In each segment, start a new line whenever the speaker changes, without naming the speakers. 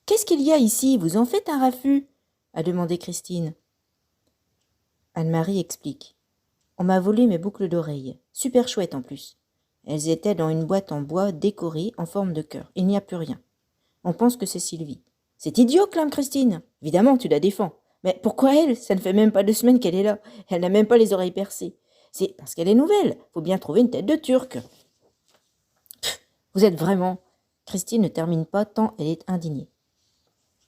Qu'est-ce qu'il y a ici? Vous en faites un raffut? A demandé Christine. Anne-Marie explique. On m'a volé mes boucles d'oreilles, super chouettes en plus. Elles étaient dans une boîte en bois décorée en forme de cœur. Il n'y a plus rien. On pense que c'est Sylvie. C'est idiot, clame Christine. Évidemment, tu la défends. Mais pourquoi elle? Ça ne fait même pas 2 semaines qu'elle est là. Elle n'a même pas les oreilles percées. C'est parce qu'elle est nouvelle. Faut bien trouver une tête de turc. Vous êtes vraiment... Christine ne termine pas tant elle est indignée.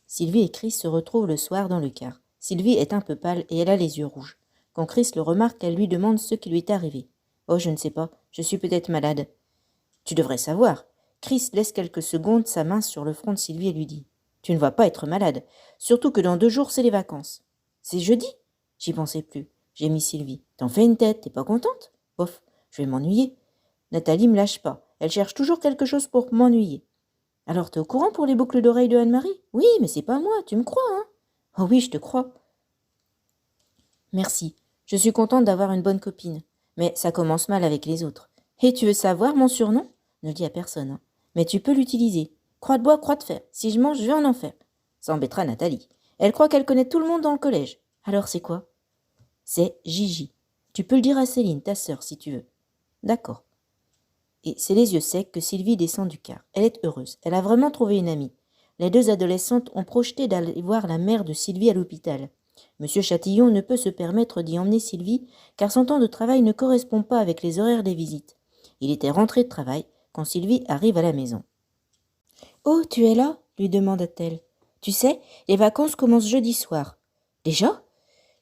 Sylvie et Chris se retrouvent le soir dans le car. Sylvie est un peu pâle et elle a les yeux rouges. Quand Chris le remarque, elle lui demande ce qui lui est arrivé. « Oh, je ne sais pas. Je suis peut-être malade. »« Tu devrais savoir. » Chris laisse quelques secondes sa main sur le front de Sylvie et lui dit. « Tu ne vas pas être malade. Surtout que dans 2 jours, c'est les vacances. »« C'est jeudi ?» J'y pensais plus. J'ai mis Sylvie. « T'en fais une tête. T'es pas contente ?»« Bof, je vais m'ennuyer. » Nathalie me lâche pas. Elle cherche toujours quelque chose pour m'ennuyer. « Alors, t'es au courant pour les boucles d'oreilles de Anne-Marie ?»« Oui, mais c'est pas moi. Tu me crois, hein ?»« Oh oui, je te crois. » Merci. Je suis contente d'avoir une bonne copine. Mais ça commence mal avec les autres. Et tu veux savoir mon surnom? Ne le dis à personne, hein. Mais tu peux l'utiliser. Croix de bois, croix de fer. Si je mange, je vais en enfer. Ça embêtera Nathalie. Elle croit qu'elle connaît tout le monde dans le collège. Alors c'est quoi? C'est Gigi. Tu peux le dire à Céline, ta sœur, si tu veux. D'accord. Et c'est les yeux secs que Sylvie descend du car. Elle est heureuse. Elle a vraiment trouvé une amie. Les 2 adolescentes ont projeté d'aller voir la mère de Sylvie à l'hôpital. Monsieur Chatillon ne peut se permettre d'y emmener Sylvie, car son temps de travail ne correspond pas avec les horaires des visites. Il était rentré de travail quand Sylvie arrive à la maison. « Oh, tu es là ?» lui demanda-t-elle. « Tu sais, les vacances commencent jeudi soir. »« Déjà ?»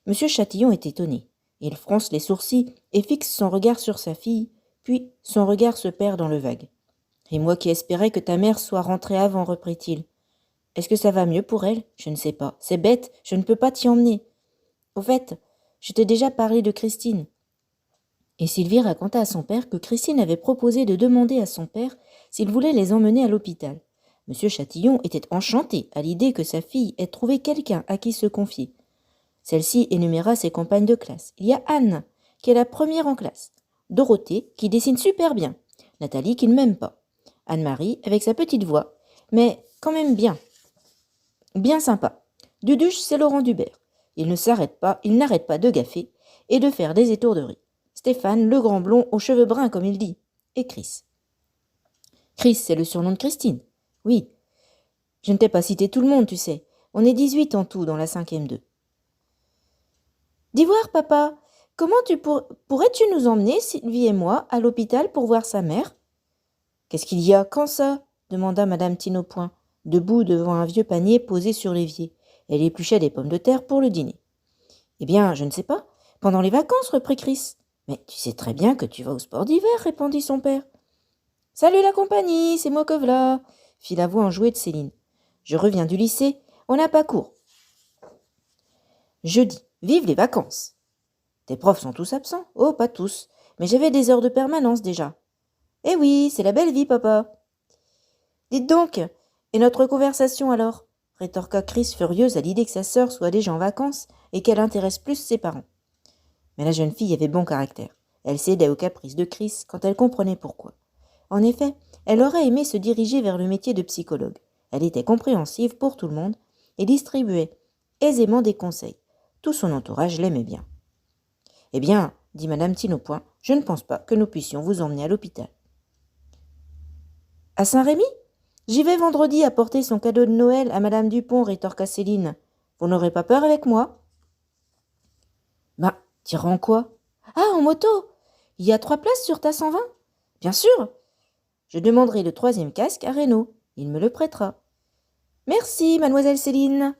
Monsieur Chatillon est étonné. Il fronce les sourcils et fixe son regard sur sa fille, puis son regard se perd dans le vague. « Et moi qui espérais que ta mère soit rentrée avant, reprit-il. Est-ce que ça va mieux pour elle? Je ne sais pas. C'est bête, je ne peux pas t'y emmener. Au fait, je t'ai déjà parlé de Christine. » Et Sylvie raconta à son père que Christine avait proposé de demander à son père s'il voulait les emmener à l'hôpital. Monsieur Chatillon était enchanté à l'idée que sa fille ait trouvé quelqu'un à qui se confier. Celle-ci énuméra ses compagnes de classe. Il y a Anne, qui est la première en classe. Dorothée, qui dessine super bien. Nathalie, qui ne m'aime pas. Anne-Marie, avec sa petite voix, mais quand même bien. Bien sympa. Duduche, c'est Laurent Dubert. Il n'arrête pas de gaffer et de faire des étourderies. Stéphane, le grand blond aux cheveux bruns, comme il dit. Et Chris. Chris, c'est le surnom de Christine. Oui. Je ne t'ai pas cité tout le monde, tu sais. On est 18 en tout dans la 5e 2. Dis voir, papa, comment pourrais-tu nous emmener, Sylvie et moi, à l'hôpital pour voir sa mère? Qu'est-ce qu'il y a? Quand ça? Demanda madame Tinopoint, debout devant un vieux panier posé sur l'évier. Elle épluchait des pommes de terre pour le dîner. Eh bien, je ne sais pas. Pendant les vacances, reprit Chris. Mais tu sais très bien que tu vas au sport d'hiver, répondit son père. Salut la compagnie, c'est moi que v'là, fit la voix enjouée de Céline. Je reviens du lycée, on n'a pas cours. Jeudi, vive les vacances. Tes profs sont tous absents? Oh, pas tous, mais j'avais des heures de permanence déjà. Eh oui, c'est la belle vie, papa. Dites donc, et notre conversation alors? Rétorqua Chris furieuse à l'idée que sa sœur soit déjà en vacances et qu'elle intéresse plus ses parents. Mais la jeune fille avait bon caractère. Elle cédait aux caprices de Chris quand elle comprenait pourquoi. En effet, elle aurait aimé se diriger vers le métier de psychologue. Elle était compréhensive pour tout le monde et distribuait aisément des conseils. Tout son entourage l'aimait bien. Eh bien, dit madame Tinopoint, je ne pense pas que nous puissions vous emmener à l'hôpital. À Saint-Rémy? J'y vais vendredi apporter son cadeau de Noël à madame Dupont, rétorqua Céline. Vous n'aurez pas peur avec moi? Ben, t'iras en quoi? Ah, en moto! Il y a 3 places sur ta 120? Bien sûr! Je demanderai le 3e casque à Renaud. Il me le prêtera. Merci, mademoiselle Céline.